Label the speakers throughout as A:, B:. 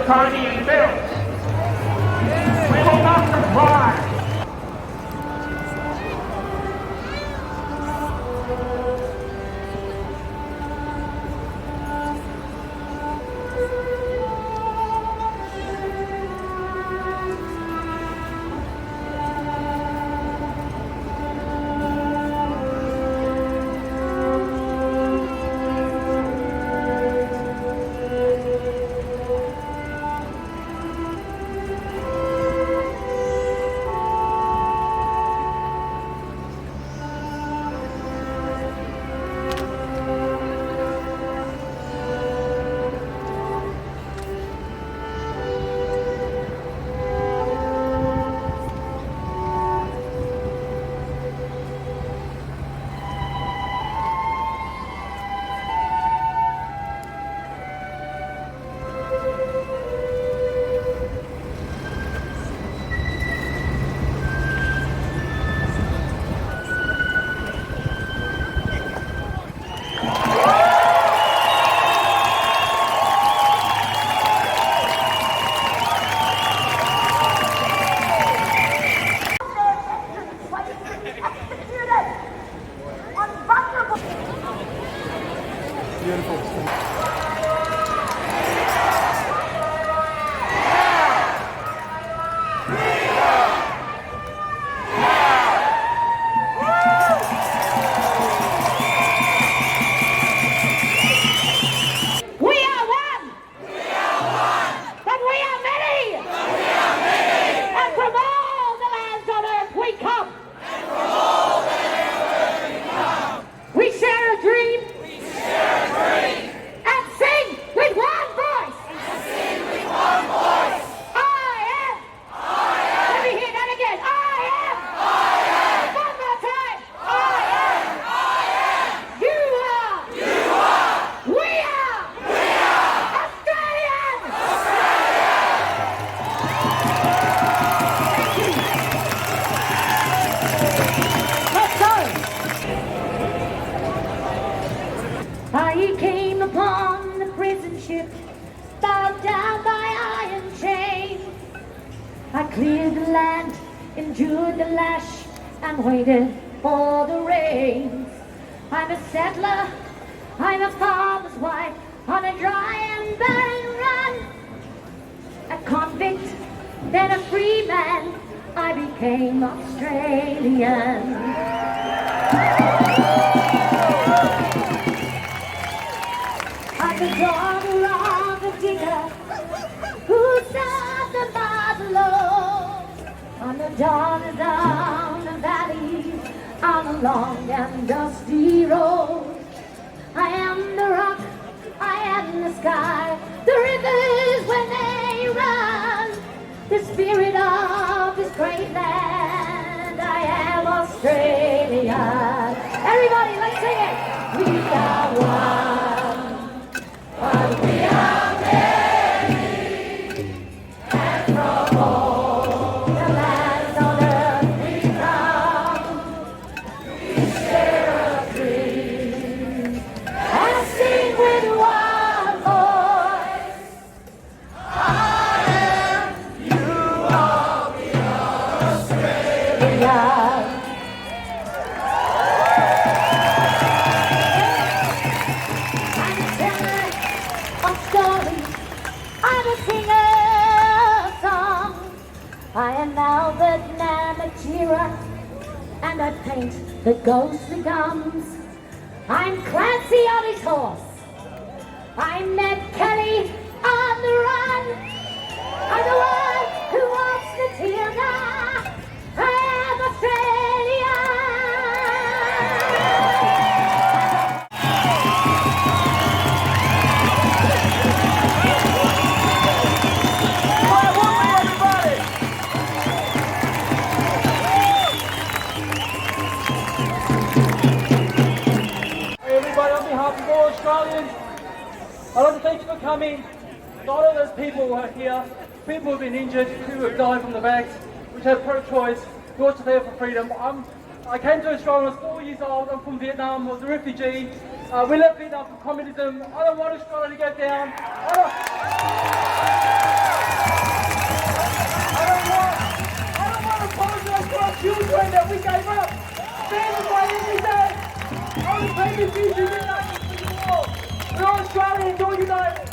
A: authoritarian bills. We will not comply.
B: Cleared the land, endured the lash, and waited for the rains. I'm a settler, I'm a farmer's wife, on a dry and barren run. A convict, then a free man, I became Australian. I'm the daughter of a digger who served the buffalo. On the daughter down the valley, on a long and dusty road. I am the rock, I am the sky, the rivers when they run, the spirit of this great land. I am Australia. Everybody, let's sing it. We are one, but we are many, and from all the lands on earth we come. We share a dream and sing with one voice. I am, you are, we are Australia. I am now the Namatjira, and I paint the ghostly gums. I'm Clancy on his horse, I'm Ned Kelly on the run. I'm the one who walks the Matilda. I am Australia.
C: Australians, I'd like to thank you for coming. Not all those people who are here, people who have been injured, who have died from the bags, which have pro-choice, who are there for freedom. I came to Australia when I was 4 years old. I'm from Vietnam, I was a refugee. We left Vietnam for communism. I don't want Australia to go down. when that we gave up. Standing by every day. Only people choose to unite for the war. We're all Australians, all united.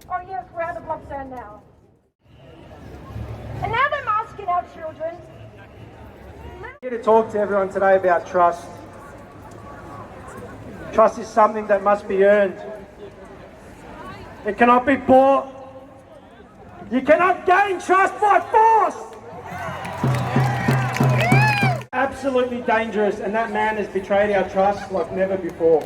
D: Oh yes, we're out of lockdown now. And now they're masking our children.
E: I'm here to talk to everyone today about trust. Trust is something that must be earned. It cannot be bought. You cannot gain trust by force. Absolutely dangerous, and that man has betrayed our trust like never before.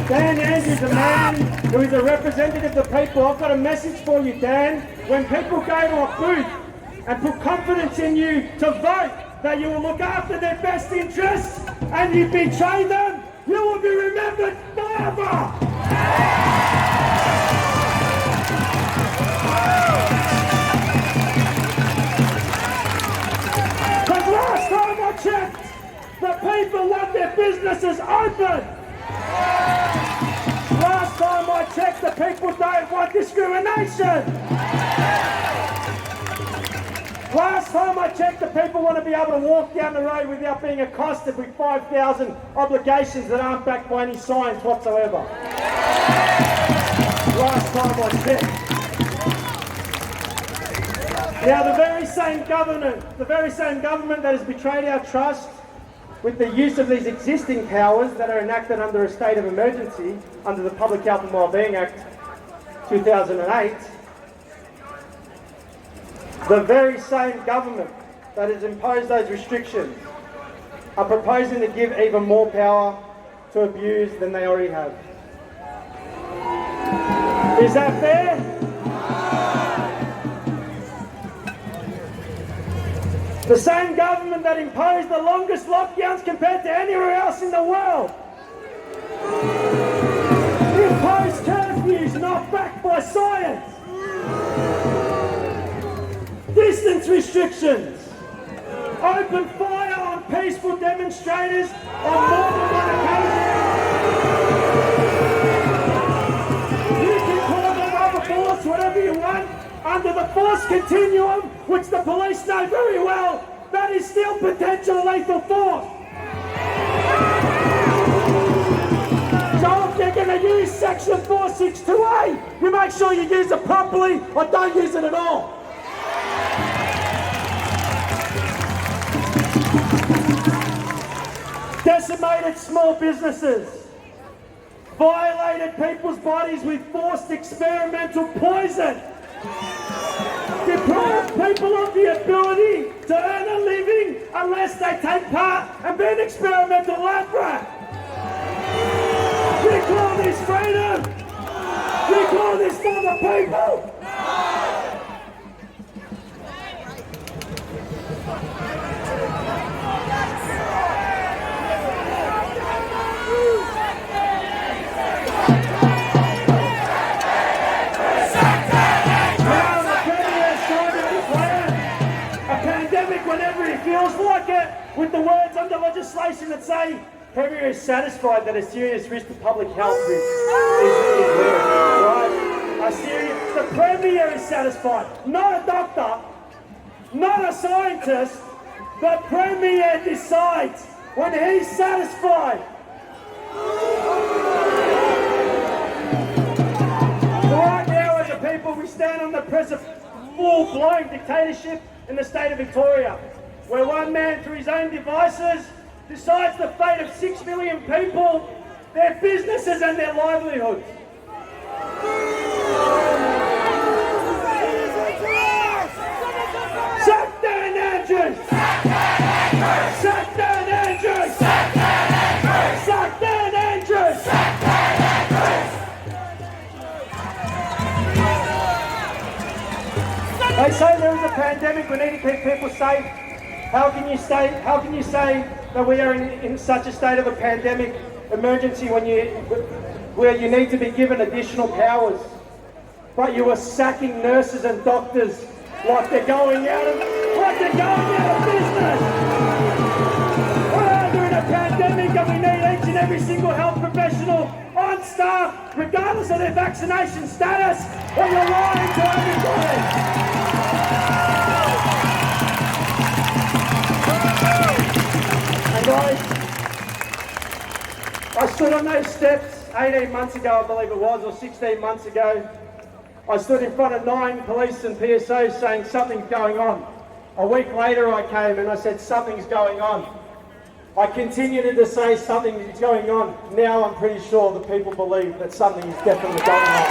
E: Dan Andrews, a man who is a representative of the people. I've got a message for you, Dan. When people go to a booth and put confidence in you to vote that you will look after their best interests and you betray them, you will be remembered forever. Because last time I checked, the people want their businesses open. Last time I checked, the people don't want discrimination. Last time I checked, the people want to be able to walk down the road without being accosted with 5,000 obligations that aren't backed by any signs whatsoever. Last time I checked. Now the very same government that has betrayed our trust with the use of these existing powers that are enacted under a state of emergency under the Public Health and Wellbeing Act 2008, the very same government that has imposed those restrictions are proposing to give even more power to abuse than they already have. Is that fair? The same government that imposed the longest lockdowns compared to anywhere else in the world. Imposed curfews not backed by science. Distance restrictions. Open fire on peaceful demonstrators on more than one occasion. You can call them rubber bullets, whatever you want. Under the force continuum, which the police know very well, that is still potential lethal force. So if you're going to use section 462A, you make sure you use it properly or don't use it at all. Decimated small businesses. Violated people's bodies with forced experimental poison. Deprive people of the ability to earn a living unless they take part and be an experimental lab rat. We call this freedom. We call this for the people. Whenever he feels like it, with the words under legislation that say, Premier is satisfied that a serious risk to public health is there, right? The Premier is satisfied, not a doctor, not a scientist. The Premier decides when he's satisfied. Right now, as a people, we stand on the precipice of full-blown dictatorship in the state of Victoria, where one man, through his own devices, decides the fate of 6 million people, their businesses and their livelihoods. Sack Dan Andrews! Sack Dan Andrews! Sack Dan Andrews! Sack Dan Andrews! Sack Dan Andrews! They say there is a pandemic. pandemic, we need to keep people safe. How can you say that we are in such a state of a pandemic emergency where you need to be given additional powers, but you are sacking nurses and doctors like they're going out of business? We're in a pandemic and we need each and every single health professional on staff, regardless of their vaccination status, or you're lying to everybody. And guys, I stood on those steps 18 months ago, I believe it was, or 16 months ago. I stood in front of 9 police and PSOs saying something's going on. A week later I came and I said something's going on. I continued to say something is going on. Now I'm pretty sure that people believe that something is definitely going on.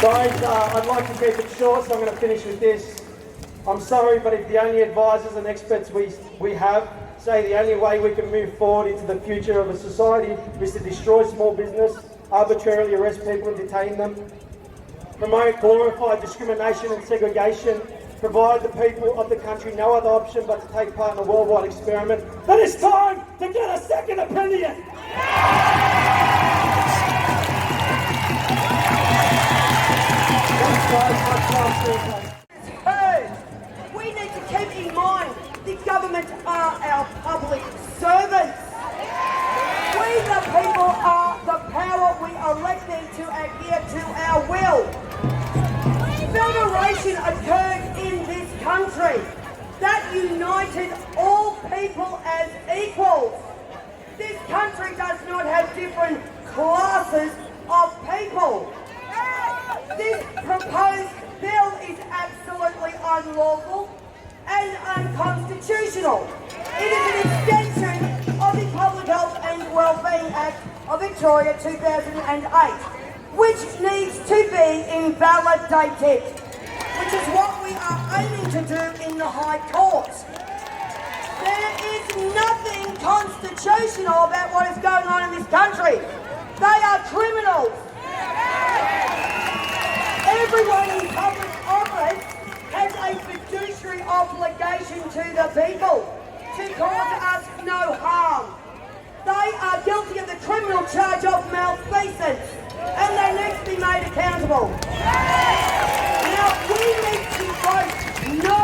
E: Guys, I'd like to keep it short, so I'm going to finish with this. I'm sorry, but if the only advisors and experts we have say the only way we can move forward into the future of a society is to destroy small business, arbitrarily arrest people and detain them, promote glorified discrimination and segregation, provide the people of the country no other option but to take part in a worldwide experiment, then it's time to get a second opinion!
F: Hey, we need to keep in mind the government are our public servants. We the people are the power. We elect them to adhere to our will. Federation occurred in this country that united all people as equals. This country does not have different classes of people. This proposed bill is absolutely unlawful and unconstitutional. It is an extension of the Public Health and Wellbeing Act of Victoria 2008, which needs to be invalidated, which is what we are aiming to do in the High Court. There is nothing constitutional about what is going on in this country. They are criminals. Everyone in public office has a fiduciary obligation to the people to cause us no harm. They are guilty of the criminal charge of malfeasance and they need to be made accountable. Now, we need to vote no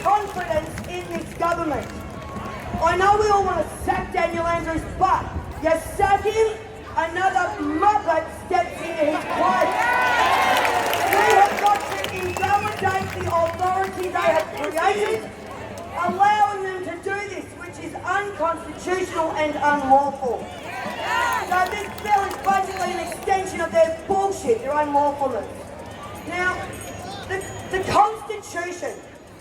F: confidence in this government. I know we all want to sack Daniel Andrews, but you sack him, another muppet steps into his place. We have got to invalidate the authority they have created, allowing them to do this, which is unconstitutional and unlawful. So this bill is basically an extension of their bullshit, their unlawfulness. Now, the Constitution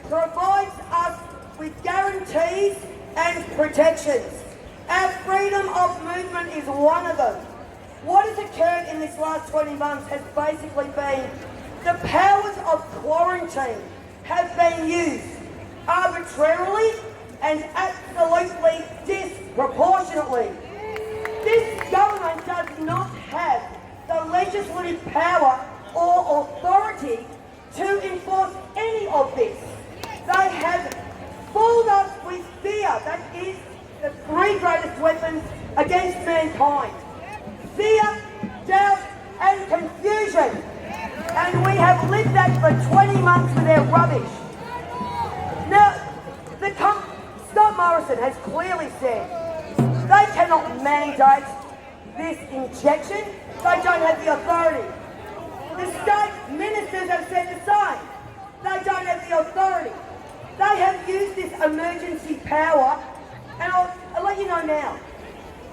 F: provides us with guarantees and protections. Our freedom of movement is one of them. What has occurred in this last 20 months has basically been the powers of quarantine have been used arbitrarily and absolutely disproportionately. This government does not have the legislative power or authority to enforce any of this. They have fooled us with fear. That is the 3 greatest weapons against mankind. Fear, doubt and confusion. And we have lived that for 20 months with their rubbish. Now, Scott Morrison has clearly said they cannot mandate this injection. They don't have the authority. The state ministers have said the same. They don't have the authority. They have used this emergency power, and I'll let you know now,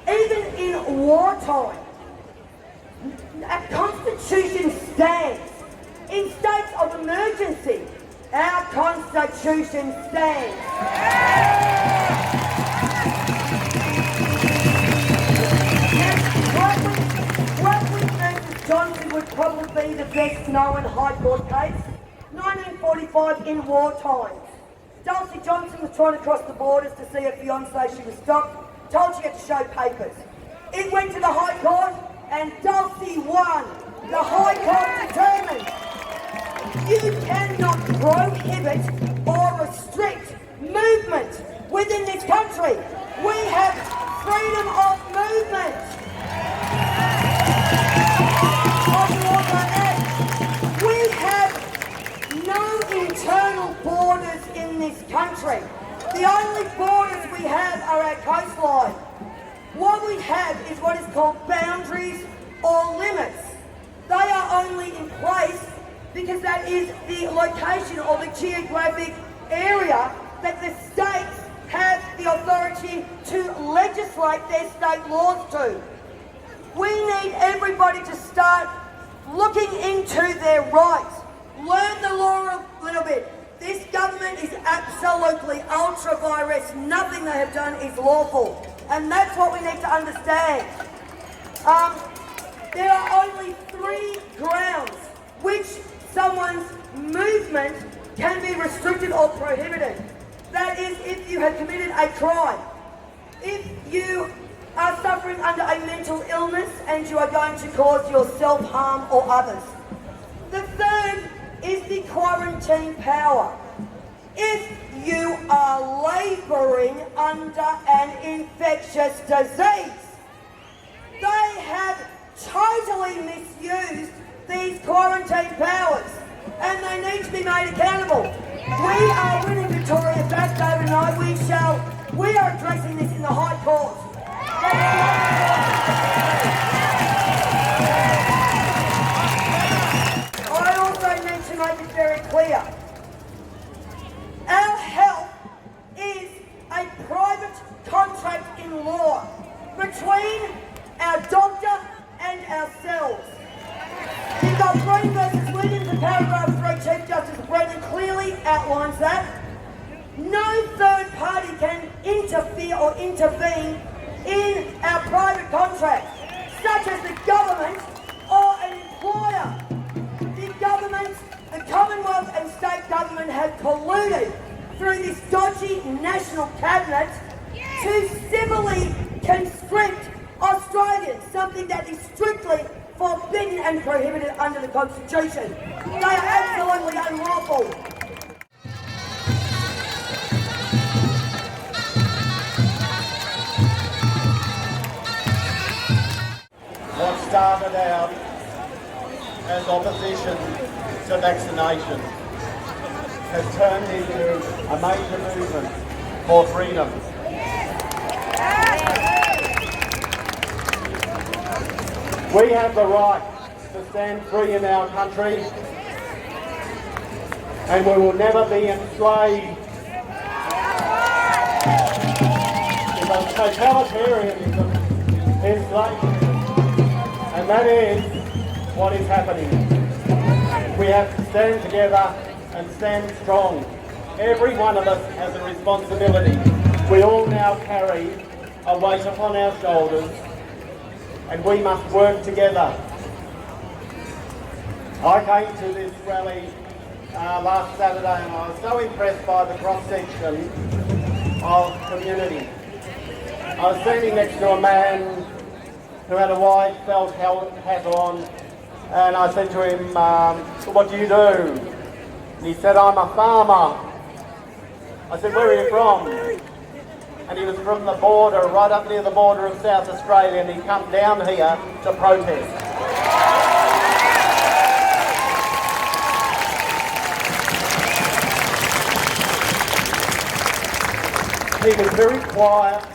F: even in wartime, our Constitution stands. In states of emergency, our Constitution stands. Blackwood versus Johnson would probably be the best known High Court case. 1945 in war times. Dulcie Johnson was trying to cross the borders to see her fiancé. She was stopped, told she had to show papers. It went to the High Court and Dulcie won. the High Court determined you cannot prohibit or restrict movement within this country. We have freedom of movement. We have no internal borders in this country. The only borders we have are our coastline. What we have is what is called boundaries or limits. They are only in place because that is the location or the geographic area that the states have the authority to legislate their state laws to. We need everybody to start looking into their rights. Learn the law a little bit. This government is absolutely ultra-virus. Nothing they have done is lawful. And that's what we need to understand. There are only 3 grounds which someone's movement can be restricted or prohibited. That is if you have committed a crime, if you are suffering under a mental illness and you are going to cause yourself harm or others. The third is the quarantine power. If you are labouring under an infectious disease, they have totally misused these quarantine powers and they need to be made accountable. We are winning Victoria back overnight. We are addressing this in the High Court. I also need to make it very clear. Our health is a private contract in law between our doctor and ourselves. You've got Green versus Williams in paragraph 3, Chief Justice Brennan clearly outlines that. No third party can interfere or intervene in our private contracts, such as the government or an employer. The government, the Commonwealth and state government have colluded through this dodgy national cabinet to civilly constrict Australians, something that is strictly forbidden and prohibited under the Constitution. They are absolutely unlawful.
G: What started out as opposition to vaccination has turned into a major movement for freedom. We have the right to stand free in our country, and we will never be enslaved because totalitarianism is slavery. And that is what is happening. We have to stand together and stand strong. Every one of us has a responsibility. We all now carry a weight upon our shoulders and we must work together. I came to this rally last Saturday and I was so impressed by the cross-section of community. I was standing next to a man who had a white felt hat on, and I said to him, what do you do? And he said, I'm a farmer. I said, where are you from? And he was from the border, right up near the border of South Australia, and he'd come down here to protest. He was very quiet,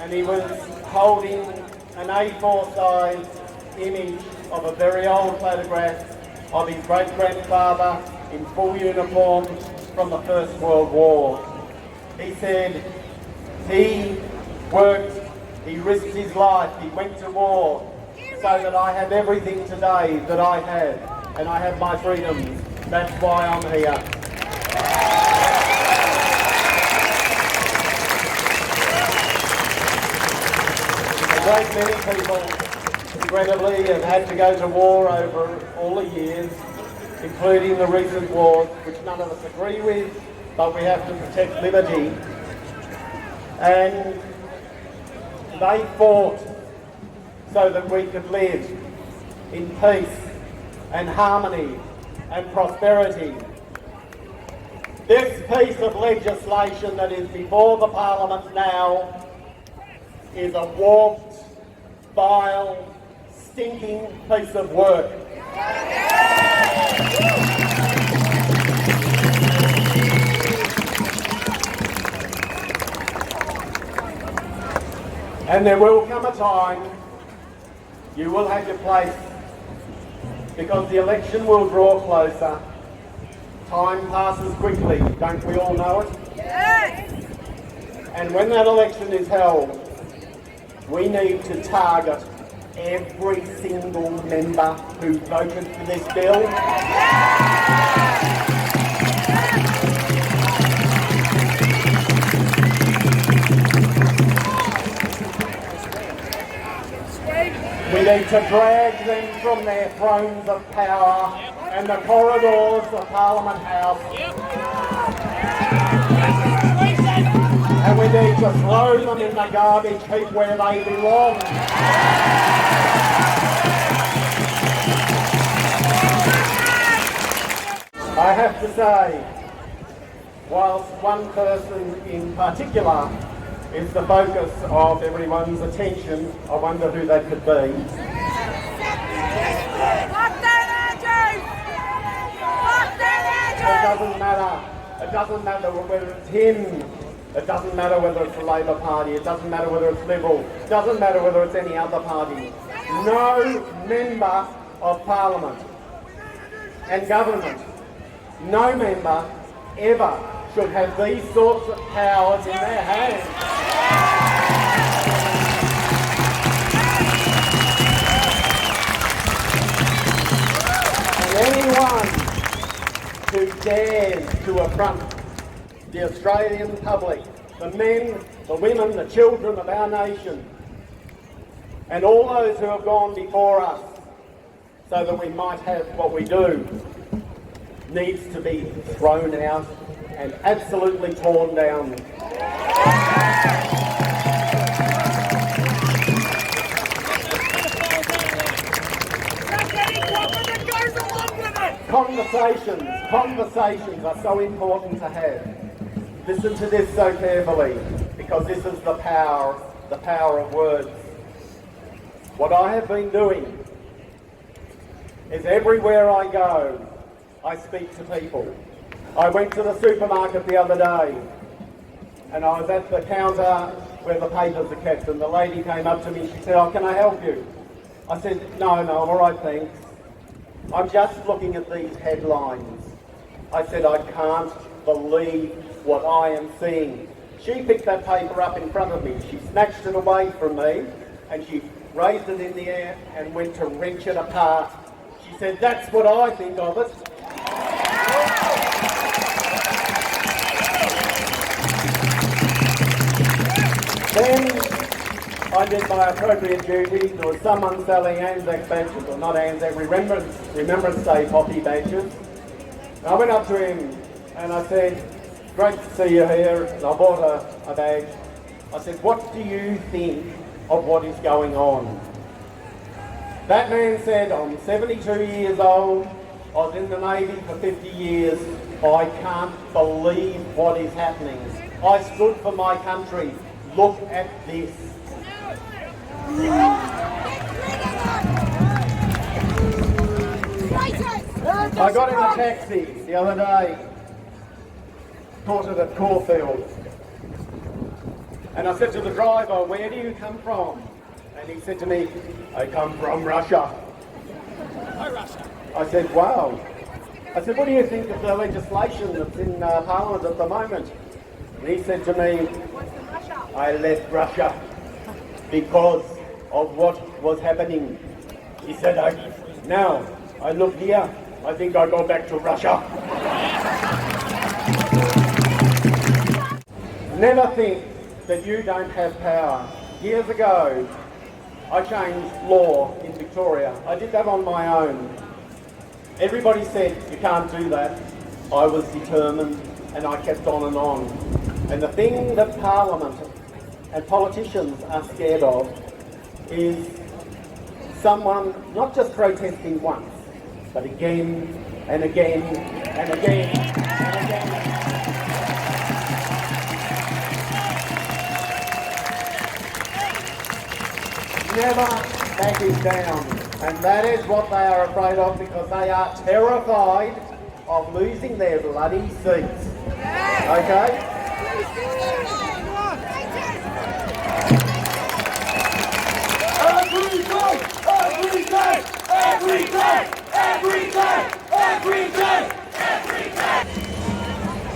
G: and he was holding an A4 size image of a very old photograph of his great-grandfather in full uniform from the First World War. He said he worked, he risked his life, he went to war so that I have everything today that I have, and I have my freedoms. That's why I'm here. A great many people, regrettably, have had to go to war over all the years, including the recent wars, which none of us agree with, but we have to protect liberty. And they fought so that we could live. in peace and harmony and prosperity. This piece of legislation that is before the Parliament now is a warped, vile, stinking piece of work. And there will come a time you will have your place, because the election will draw closer. Time passes quickly, don't we all know it? Yes! And when that election is held, we need to target every single member who voted for this bill. We need to drag them from their thrones of power and the corridors of Parliament House. And we need to throw them in the garbage heap where they belong. I have to say, whilst one person in particular is the focus of everyone's attention, I wonder who that could be. It doesn't matter. It doesn't matter whether it's him. It doesn't matter whether it's the Labor Party. It doesn't matter whether it's Liberal. It doesn't matter whether it's any other party. No member of Parliament and government, no member ever should have these sorts of powers in their hands. And anyone who dares to affront the Australian public, the men, the women, the children of our nation, and all those who have gone before us so that we might have what we do, needs to be thrown out and absolutely torn down. Conversations are so important to have. Listen to this so carefully, because this is the power of words. What I have been doing is everywhere I go, I speak to people. I went to the supermarket the other day, and I was at the counter where the papers are kept, and the lady came up to me and she said, "Oh, can I help you?" I said, No, I'm all right, thanks. I'm just looking at these headlines. I said, I can't believe what I am seeing. She picked that paper up in front of me. She snatched it away from me, and she raised it in the air and went to wrench it apart. She said, "That's what I think of it." Then I did my appropriate duty. There was someone selling Anzac badges, or not Anzac, Remembrance Day poppy badges. And I went up to him and I said, "Great to see you here." And I bought a badge. I said, "What do you think of what is going on?" That man said, "I'm 72 years old. I was in the Navy for 50 years. I can't believe what is happening. I stood for my country. Look at this." I got in a taxi the other day, caught it at Caulfield, and I said to the driver, "Where do you come from?" And he said to me, "I come from Russia." I said, "Wow." I said, "What do you think of the legislation that's in Parliament at the moment?" And he said to me, "I left Russia because of what was happening." He said, "Now I look here, I think I'll go back to Russia." Never think that you don't have power. Years ago, I changed law in Victoria. I did that on my own. Everybody said, "You can't do that." I was determined, and I kept on and on. And the thing that Parliament and politicians are scared of is someone not just protesting once, but again and again and again and again. Never backing down, and that is what they are afraid of, because they are terrified of losing their bloody seats. Okay?
E: Every day, every day, every day, every day, every day, every day.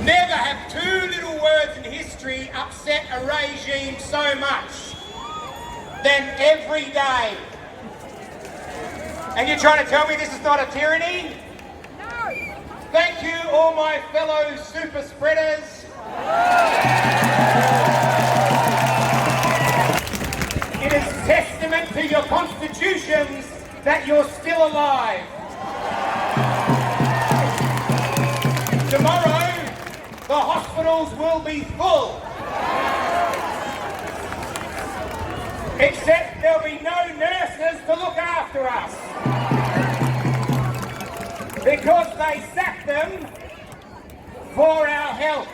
A: Never have two little words in history upset a regime so much than every day. And you're trying to tell me this is not a tyranny? No! Thank you, all my fellow super spreaders. It is testament to your constitutions that you're still alive. Tomorrow, the hospitals will be full. Except there'll be no nurses to look after us. Because they sacked them for our health.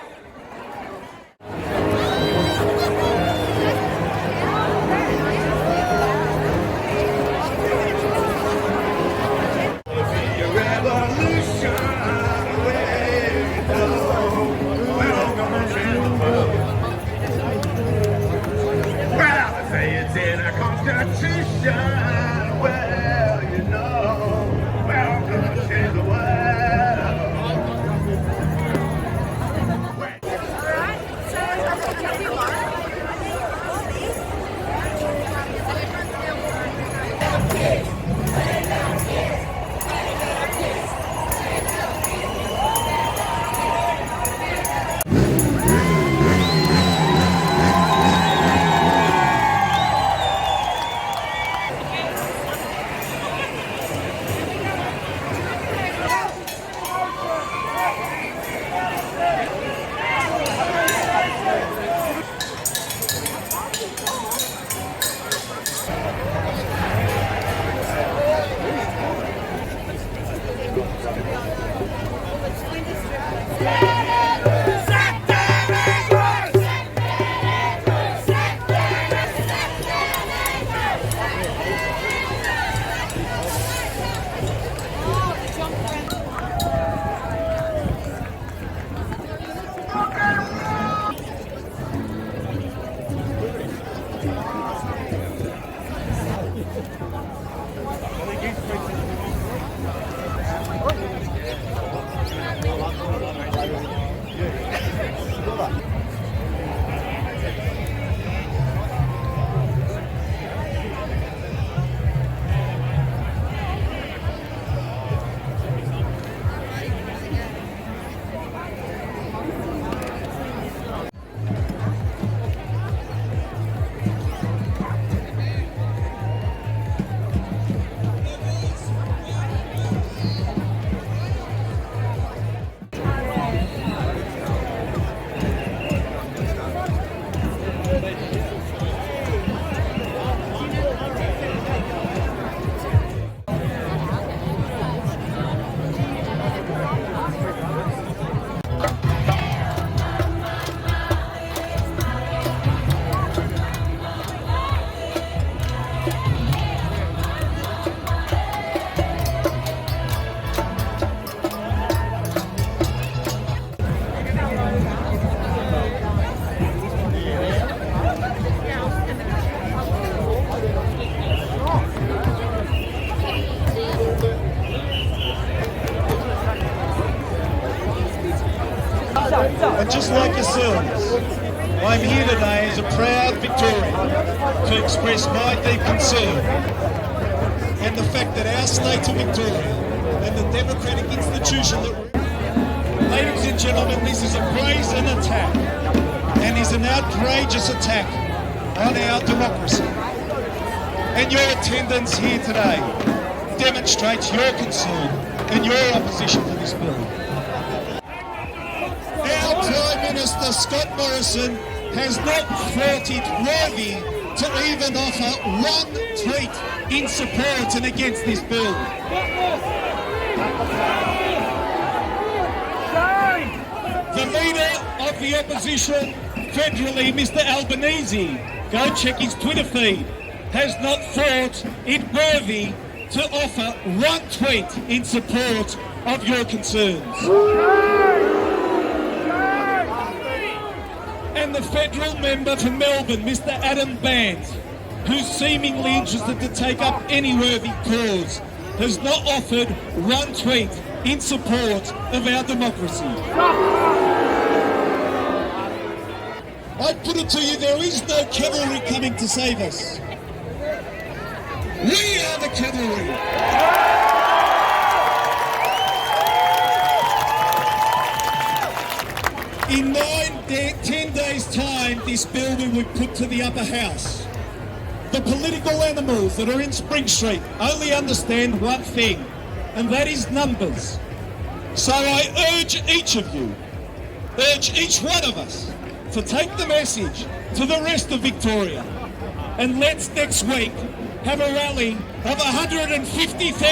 H: Well, you know, welcome to the world.
I: And just like yourselves, I'm here today as a proud Victorian to express my deep concern and the fact that our state of Victoria and the democratic institution that we're in, ladies and gentlemen, this is a brazen attack and is an outrageous attack on our democracy. And your attendance here today demonstrates your concern and your opposition to this bill. Our Prime Minister Scott Morrison has not fought it worthy to even offer one tweet in support and against this bill. The leader of the opposition federally, Mr Albanese, go check his Twitter feed, has not thought it worthy to offer one tweet in support of your concerns. And the federal member for Melbourne, Mr Adam Band, who's seemingly interested to take up any worthy cause, has not offered one tweet in support of our democracy. I put it to you, there is no cavalry coming to save us. We are the cavalry. In 10 days' time, this bill will be put to the upper house. The political animals that are in Spring Street only understand one thing, and that is numbers. So I urge each of you, urge each one of us, to take the message to the rest of Victoria, and let's next week have a rally of 150,000 Victorians.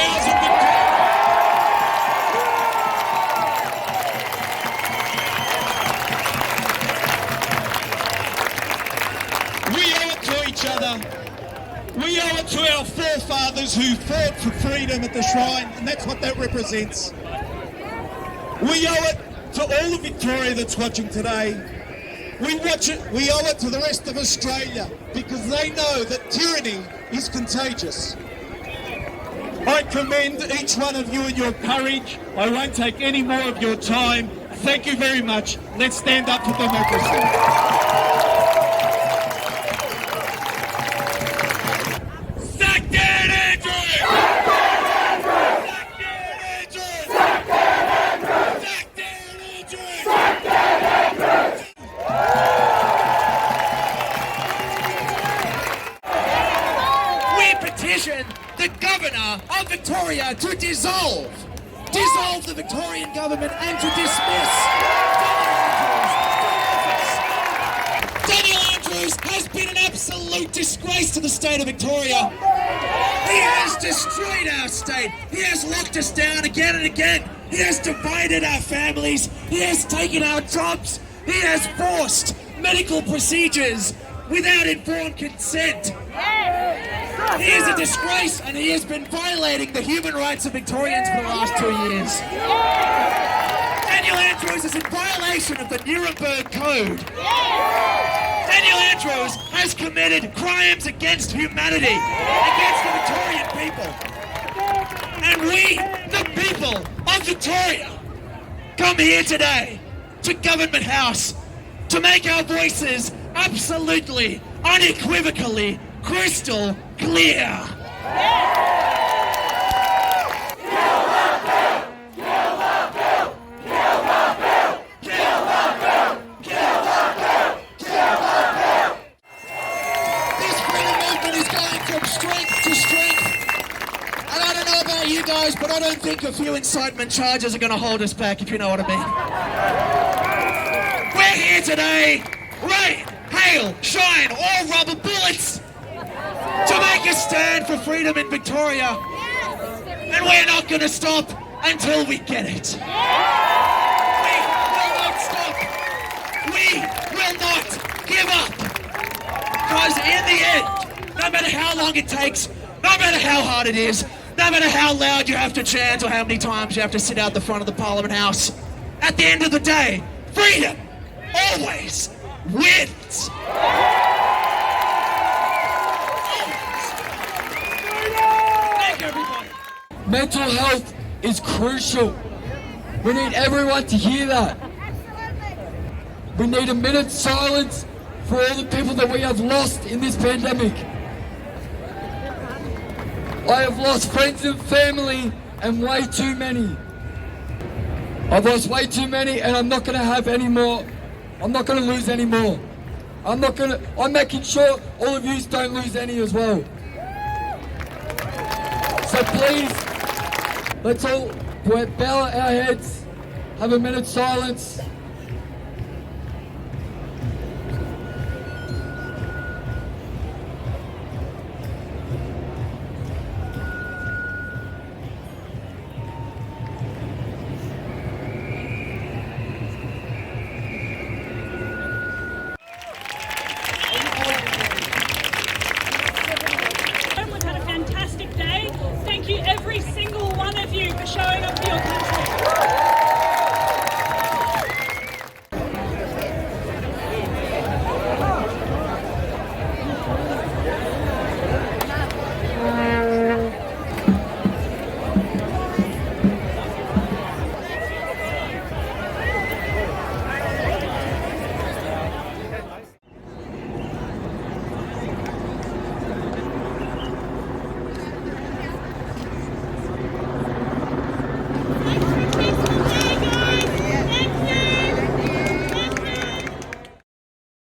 I: We owe it to each other. We owe it to our forefathers who fought for freedom at the shrine, and that's what that represents. We owe it to all of Victoria that's watching today. We owe it to the rest of Australia, because they know that tyranny is contagious. I commend each one of you and your courage. I won't take any more of your time. Thank you very much. Let's stand up for democracy.
J: The Governor of Victoria to dissolve the Victorian government and to dismiss Daniel Andrews has been an absolute disgrace to the state of Victoria. He has destroyed our state. He has locked us down again and again. He has divided our families. He has taken our jobs. He has forced medical procedures without informed consent. He is a disgrace, and he has been violating the human rights of Victorians for the last 2 years. Daniel Andrews is in violation of the Nuremberg Code. Daniel Andrews has committed crimes against humanity, against the Victorian people. And we, the people of Victoria, come here today to Government House to make our voices absolutely, unequivocally, crystal clear. This freedom movement is going from strength to strength. And I don't know about you guys, but I don't think a few incitement charges are going to hold us back, if you know what I mean. We're here today, rain, hail, shine, or rubber bullets, to make a stand for freedom in Victoria. And we're not going to stop until we get it. We will not stop. We will not give up. Because in the end, no matter how long it takes, no matter how hard it is, no matter how loud you have to chant or how many times you have to sit out the front of the Parliament House, at the end of the day, freedom always wins.
K: Mental health is crucial. We need everyone to hear that. We need a minute's silence for all the people that we have lost in this pandemic. I have lost friends and family, and way too many. I've lost way too many, and I'm not going to have any more. I'm not going to lose any more. I'm making sure all of you don't lose any as well. So please, let's all bow our heads, have a minute's silence.